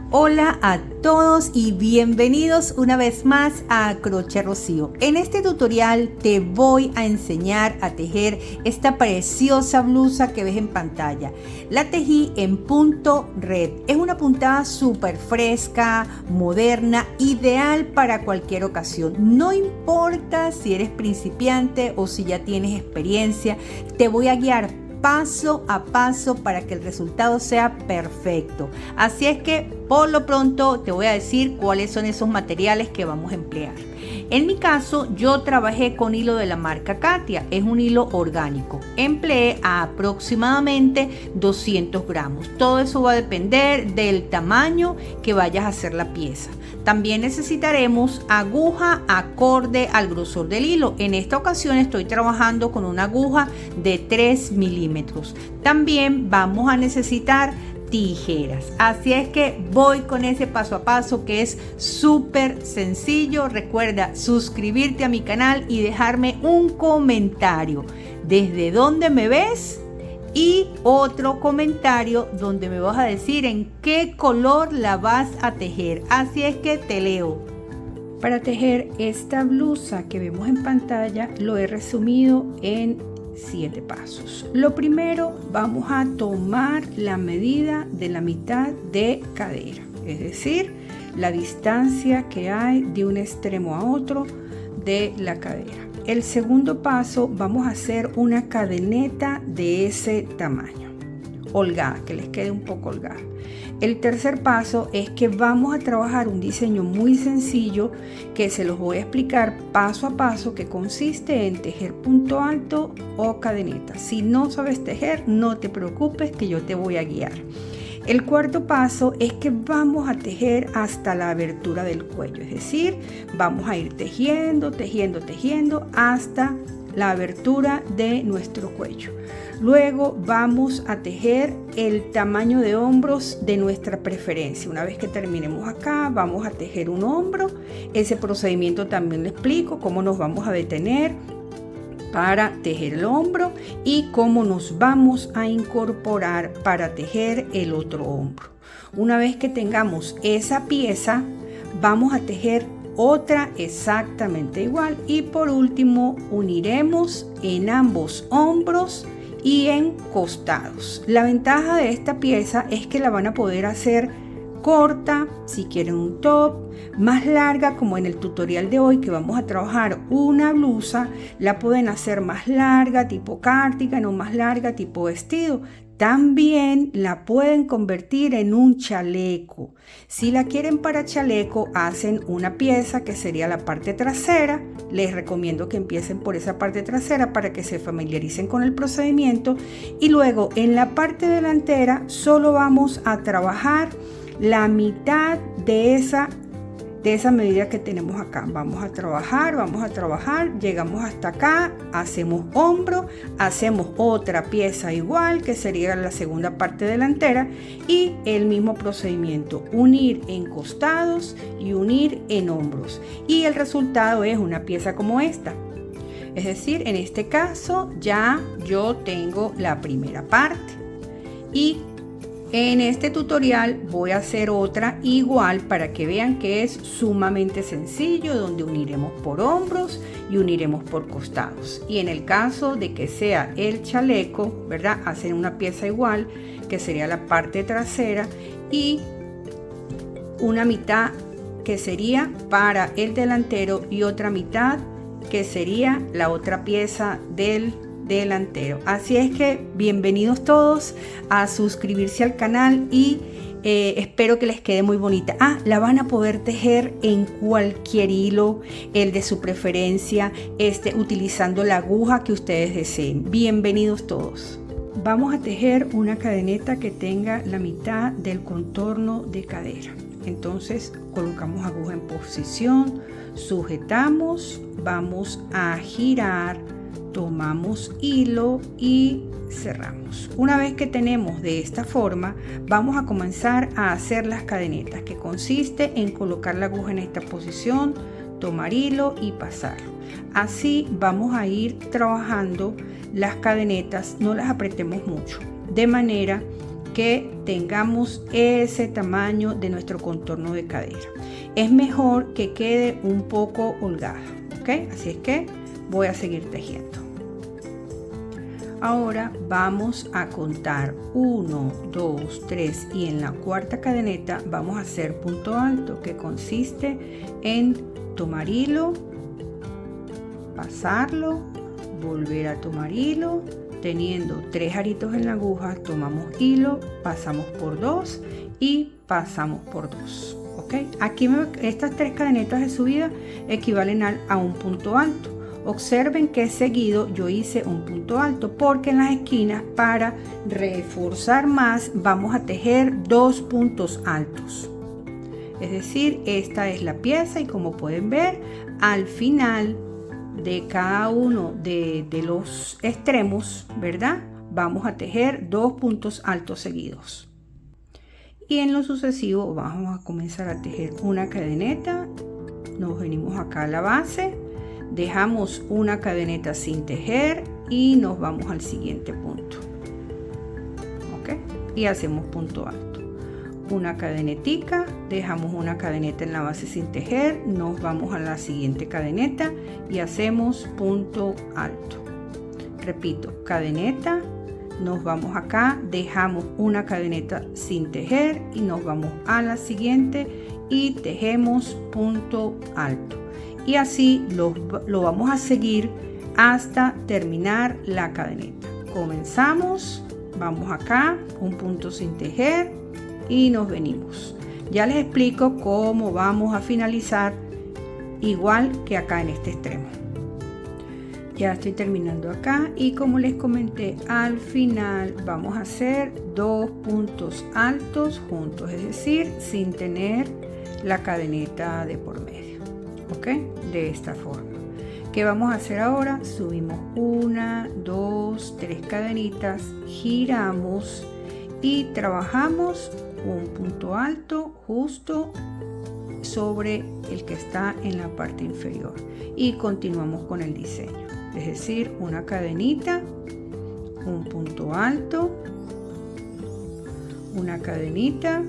Hola a todos y bienvenidos una vez más a Crochet Rocío. En este tutorial te voy a enseñar a tejer esta preciosa blusa que ves en pantalla. La tejí en punto red. Es una puntada súper fresca, moderna, ideal para cualquier ocasión. No importa si eres principiante o si ya tienes experiencia, te voy a guiar paso a paso para que el resultado sea perfecto. Así es que por lo pronto te voy a decir cuáles son esos materiales que vamos a emplear. En mi caso yo trabajé con hilo de la marca Katia, es un hilo orgánico. Empleé aproximadamente 200 gramos. Todo eso va a depender del tamaño que vayas a hacer la pieza. También necesitaremos aguja acorde al grosor del hilo. En esta ocasión estoy trabajando con una aguja de 3 milímetros. También vamos a necesitar tijeras. Así es que voy con ese paso a paso que es súper sencillo. Recuerda suscribirte a mi canal y dejarme un comentario desde dónde me ves y otro comentario donde me vas a decir en qué color la vas a tejer. Así es que te leo. Para tejer esta blusa que vemos en pantalla lo he resumido en 7 pasos. Lo primero, vamos a tomar la medida de la mitad de cadera, es decir, la distancia que hay de un extremo a otro de la cadera. El segundo paso, vamos a hacer una cadeneta de ese tamaño, holgada, que les quede un poco holgada. El tercer paso es que vamos a trabajar un diseño muy sencillo que se los voy a explicar paso a paso, que consiste en tejer punto alto o cadeneta. Si no sabes tejer, no te preocupes que yo te voy a guiar. El cuarto paso es que vamos a tejer hasta la abertura del cuello, es decir, vamos a ir tejiendo hasta la abertura de nuestro cuello. Luego vamos a tejer el tamaño de hombros de nuestra preferencia. Una vez que terminemos acá, vamos a tejer un hombro. Ese procedimiento también le explico cómo nos vamos a detener para tejer el hombro y cómo nos vamos a incorporar para tejer el otro hombro. Una vez que tengamos esa pieza, vamos a tejer otra exactamente igual y por último uniremos en ambos hombros y en costados. La ventaja de esta pieza es que la van a poder hacer corta si quieren un top, más larga como en el tutorial de hoy que vamos a trabajar una blusa, la pueden hacer más larga tipo cardigan o más larga tipo vestido. También la pueden convertir en un chaleco. Si la quieren para chaleco, hacen una pieza que sería la parte trasera. Les recomiendo que empiecen por esa parte trasera para que se familiaricen con el procedimiento. Y luego en la parte delantera solo vamos a trabajar la mitad de esa medida que tenemos acá. Vamos a trabajar, llegamos hasta acá, hacemos hombro, hacemos otra pieza igual que sería la segunda parte delantera y el mismo procedimiento, unir en costados y unir en hombros y el resultado es una pieza como esta. Es decir, en este caso ya yo tengo la primera parte y en este tutorial voy a hacer otra igual para que vean que es sumamente sencillo, donde uniremos por hombros y uniremos por costados. Y en el caso de que sea el chaleco, ¿verdad? Hacen una pieza igual que sería la parte trasera y una mitad que sería para el delantero y otra mitad que sería la otra pieza del delantero. Así es que bienvenidos todos a suscribirse al canal y espero que les quede muy bonita. La van a poder tejer en cualquier hilo, el de su preferencia, utilizando la aguja que ustedes deseen. Bienvenidos todos. Vamos a tejer una cadeneta que tenga la mitad del contorno de cadera. Entonces colocamos aguja en posición, sujetamos, vamos a girar, tomamos hilo y cerramos. Una vez que tenemos de esta forma, vamos a comenzar a hacer las cadenetas, que consiste en colocar la aguja en esta posición, tomar hilo y pasarlo. Así vamos a ir trabajando las cadenetas, no las apretemos mucho, de manera que tengamos ese tamaño de nuestro contorno de cadera. Es mejor que quede un poco holgada, ¿ok? Así es que voy a seguir tejiendo. Ahora vamos a contar 1, 2, 3 y en la cuarta cadeneta vamos a hacer punto alto, que consiste en tomar hilo, pasarlo, volver a tomar hilo, teniendo 3 aritos en la aguja, tomamos hilo, pasamos por 2 y pasamos por 2. ¿Ok? Aquí estas 3 cadenetas de subida equivalen a un punto alto. Observen que seguido yo hice un punto alto porque en las esquinas, para reforzar más, vamos a tejer 2 puntos altos. Es decir, esta es la pieza y como pueden ver, al final de cada uno de los extremos, ¿verdad? Vamos a tejer 2 puntos altos seguidos. Y en lo sucesivo vamos a comenzar a tejer una cadeneta, nos venimos acá a la base, dejamos una cadeneta sin tejer y nos vamos al siguiente punto. ¿Ok? Y hacemos punto alto. Una cadenetica, dejamos una cadeneta en la base sin tejer, nos vamos a la siguiente cadeneta y hacemos punto alto. Repito, cadeneta, nos vamos acá, dejamos una cadeneta sin tejer y nos vamos a la siguiente y tejemos punto alto. Y así lo vamos a seguir hasta terminar la cadeneta. Comenzamos, vamos acá, un punto sin tejer y nos venimos. Ya les explico cómo vamos a finalizar igual que acá en este extremo. Ya estoy terminando acá y como les comenté, al final vamos a hacer 2 puntos altos juntos, es decir, sin tener la cadeneta de por medio. ¿Ok? De esta forma. ¿Qué vamos a hacer ahora? Subimos 1, 2, 3 cadenitas, giramos y trabajamos un punto alto justo sobre el que está en la parte inferior y continuamos con el diseño. Es decir, una cadenita, un punto alto, una cadenita,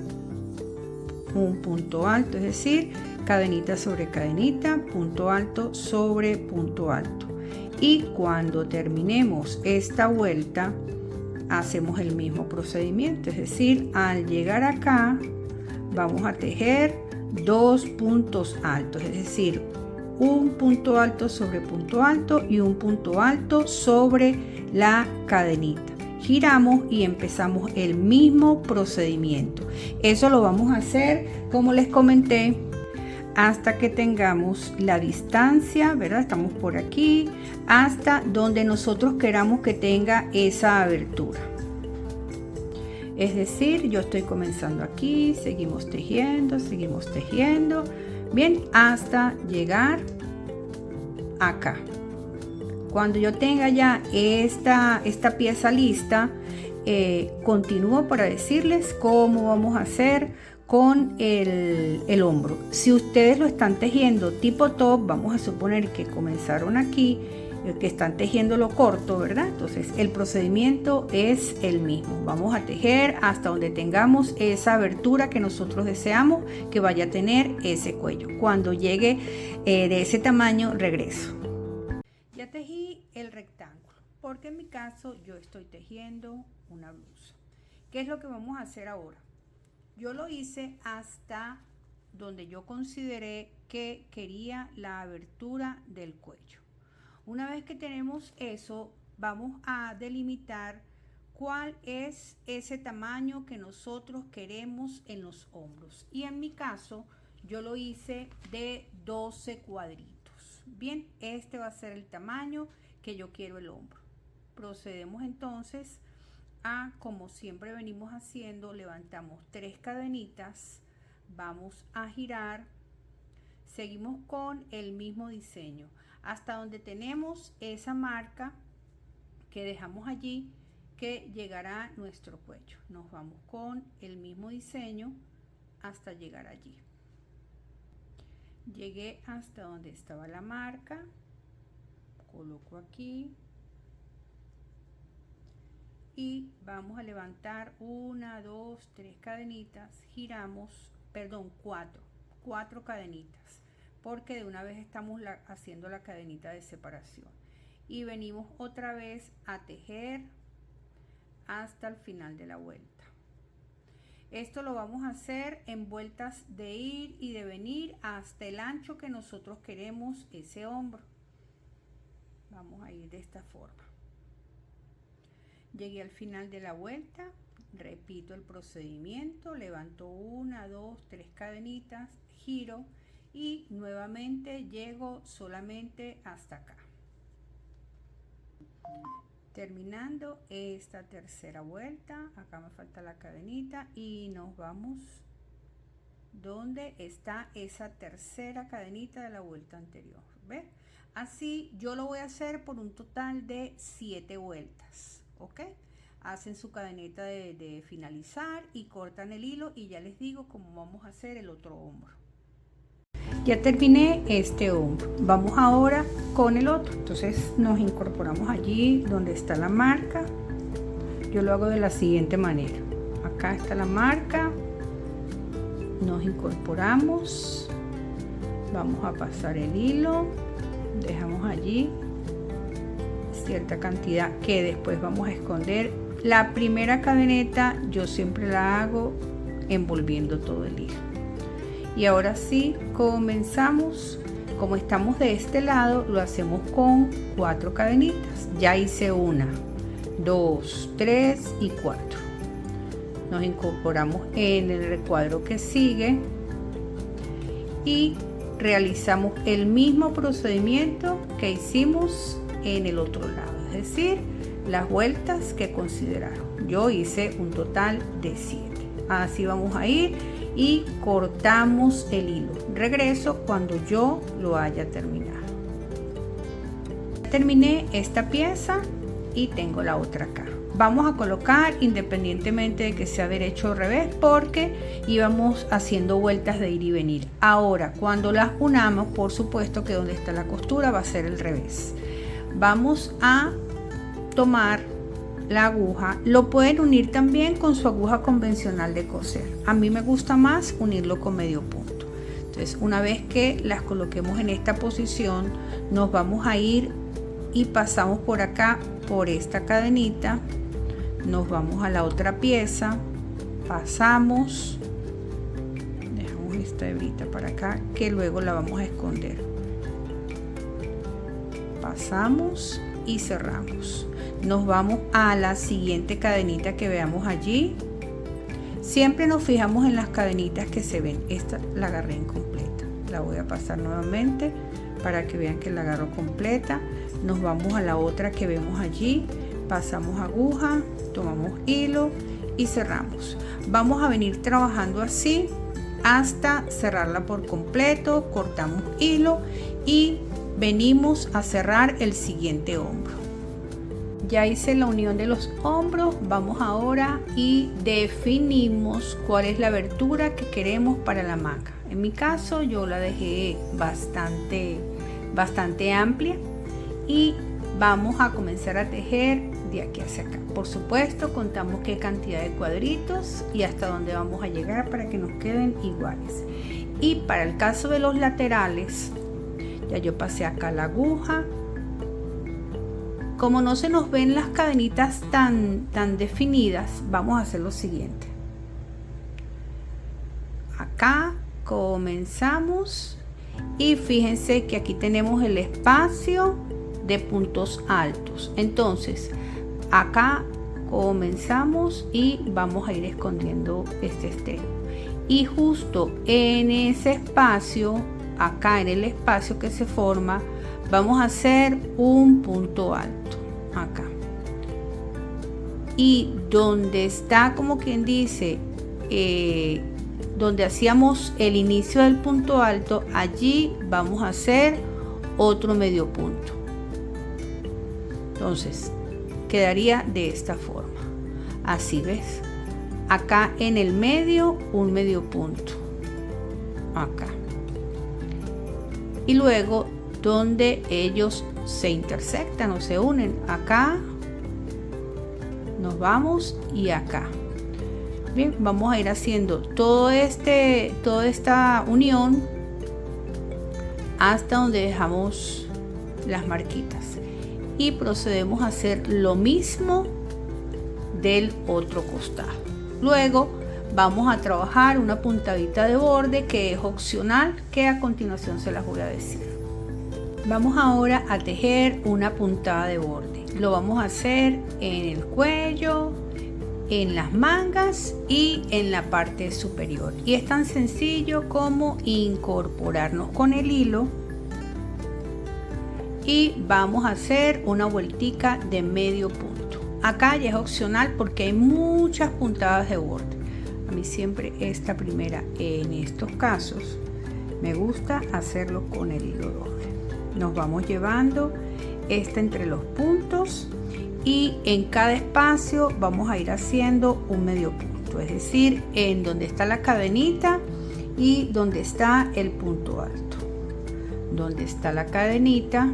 un punto alto, es decir, cadenita sobre cadenita, punto alto sobre punto alto. Y cuando terminemos esta vuelta, hacemos el mismo procedimiento, es decir, al llegar acá, vamos a tejer 2 puntos altos, es decir, un punto alto sobre punto alto y un punto alto sobre la cadenita. Giramos y empezamos el mismo procedimiento. Eso lo vamos a hacer, como les comenté, hasta que tengamos la distancia, ¿verdad? Estamos por aquí, hasta donde nosotros queramos que tenga esa abertura. Es decir, yo estoy comenzando aquí, seguimos tejiendo, bien, hasta llegar acá. Cuando yo tenga ya esta pieza lista, continúo para decirles cómo vamos a hacer con el hombro. Si ustedes lo están tejiendo tipo top, vamos a suponer que comenzaron aquí, que están tejiendo lo corto, ¿verdad? Entonces el procedimiento es el mismo. Vamos a tejer hasta donde tengamos esa abertura que nosotros deseamos que vaya a tener ese cuello. Cuando llegue de ese tamaño, regreso. Ya tejí el rectángulo, porque en mi caso yo estoy tejiendo una blusa. ¿Qué es lo que vamos a hacer ahora? Yo lo hice hasta donde yo consideré que quería la abertura del cuello. Una vez que tenemos eso, vamos a delimitar cuál es ese tamaño que nosotros queremos en los hombros. Y en mi caso, yo lo hice de 12 cuadritos. Bien, este va a ser el tamaño que yo quiero el hombro. Procedemos entonces a, como siempre venimos haciendo, levantamos 3 cadenitas, vamos a girar, seguimos con el mismo diseño hasta donde tenemos esa marca que dejamos allí que llegará nuestro cuello. Nos vamos con el mismo diseño hasta llegar allí. Llegué hasta donde estaba la marca, coloco aquí y vamos a levantar 1, 2, 3 cadenitas, giramos, perdón, 4 cadenitas, porque de una vez estamos haciendo la cadenita de separación y venimos otra vez a tejer hasta el final de la vuelta. Esto lo vamos a hacer en vueltas de ir y de venir hasta el ancho que nosotros queremos ese hombro. Vamos a ir de esta forma. Llegué al final de la vuelta, repito el procedimiento, levanto 1, 2, 3 cadenitas, giro y nuevamente llego solamente hasta acá. Terminando esta tercera vuelta, acá me falta la cadenita y nos vamos donde está esa tercera cadenita de la vuelta anterior. ¿Ves? Así yo lo voy a hacer por un total de 7 vueltas. ¿Ok? Hacen su cadenita de finalizar y cortan el hilo y ya les digo cómo vamos a hacer el otro hombro. Ya terminé este hombro, vamos ahora con el otro. Entonces nos incorporamos allí donde está la marca. Yo lo hago de la siguiente manera. Acá está la marca, nos incorporamos, vamos a pasar el hilo, dejamos allí cierta cantidad que después vamos a esconder. La primera cadeneta yo siempre la hago envolviendo todo el hilo. Y ahora sí, comenzamos. Como estamos de este lado, lo hacemos con 4 cadenitas. Ya hice 1, 2, 3 y 4. Nos incorporamos en el recuadro que sigue y realizamos el mismo procedimiento que hicimos en el otro lado, es decir, las vueltas que consideraron. Yo hice un total de 7. Así vamos a ir y cortamos el hilo. Regreso cuando yo lo haya terminado. Terminé esta pieza y tengo la otra acá. Vamos a colocar independientemente de que sea derecho o revés, porque íbamos haciendo vueltas de ir y venir. Ahora, cuando las unamos, por supuesto que donde está la costura va a ser el revés. Vamos a tomar la aguja, lo pueden unir también con su aguja convencional de coser. A mí me gusta más unirlo con medio punto. Entonces, una vez que las coloquemos en esta posición, nos vamos a ir y pasamos por acá, por esta cadenita, nos vamos a la otra pieza, pasamos, dejamos esta hebrita para acá, que luego la vamos a esconder. Pasamos y cerramos. Nos vamos a la siguiente cadenita que veamos allí. Siempre nos fijamos en las cadenitas que se ven. Esta la agarré incompleta, la voy a pasar nuevamente para que vean que la agarro completa. Nos vamos a la otra que vemos allí, pasamos aguja, tomamos hilo y cerramos. Vamos a venir trabajando así hasta cerrarla por completo. Cortamos hilo y venimos a cerrar el siguiente hombro. Ya hice la unión de los hombros, vamos ahora y definimos cuál es la abertura que queremos para la manga. En mi caso yo la dejé bastante amplia y vamos a comenzar a tejer de aquí hacia acá. Por supuesto, contamos qué cantidad de cuadritos y hasta dónde vamos a llegar para que nos queden iguales. Y para el caso de los laterales, ya yo pasé acá la aguja. Como no se nos ven las cadenitas tan definidas, vamos a hacer lo siguiente. Acá comenzamos y fíjense que aquí tenemos el espacio de puntos altos. Entonces, acá comenzamos y vamos a ir escondiendo este extremo. Y justo en ese espacio, acá en el espacio que se forma, vamos a hacer un punto alto acá, y donde está, como quien dice, donde hacíamos el inicio del punto alto, allí vamos a hacer otro medio punto. Entonces quedaría de esta forma, así, ves, acá en el medio un medio punto acá, y luego donde ellos se intersectan o se unen, acá nos vamos y acá. Bien, vamos a ir haciendo toda esta unión hasta donde dejamos las marquitas y procedemos a hacer lo mismo del otro costado. Luego vamos a trabajar una puntadita de borde que es opcional, que a continuación se las voy a decir. Vamos ahora a tejer una puntada de borde. Lo vamos a hacer en el cuello, en las mangas y en la parte superior, y es tan sencillo como incorporarnos con el hilo y vamos a hacer una vueltica de medio punto. Acá ya es opcional porque hay muchas puntadas de borde. A mí siempre esta primera, en estos casos, me gusta hacerlo con el hilo doble. Nos vamos llevando esta entre los puntos y en cada espacio vamos a ir haciendo un medio punto, es decir, en donde está la cadenita y donde está el punto alto. Donde está la cadenita,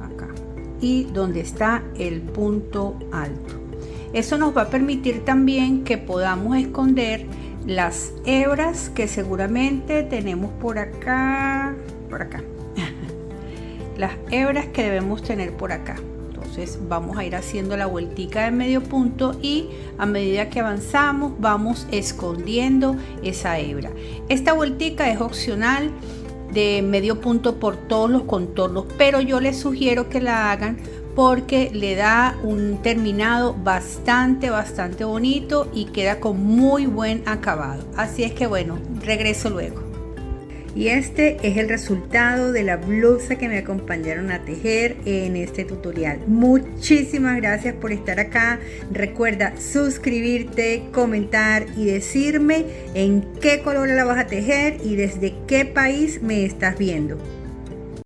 acá, y donde está el punto alto. Eso nos va a permitir también que podamos esconder las hebras que seguramente tenemos por acá, las hebras que debemos tener por acá. Entonces vamos a ir haciendo la vueltica de medio punto y a medida que avanzamos vamos escondiendo esa hebra. Esta vueltica es opcional de medio punto por todos los contornos, pero yo les sugiero que la hagan porque le da un terminado bastante bonito y queda con muy buen acabado. Así es que bueno, regreso luego. Y este es el resultado de la blusa que me acompañaron a tejer en este tutorial. Muchísimas gracias por estar acá. Recuerda suscribirte, comentar y decirme en qué color la vas a tejer y desde qué país me estás viendo.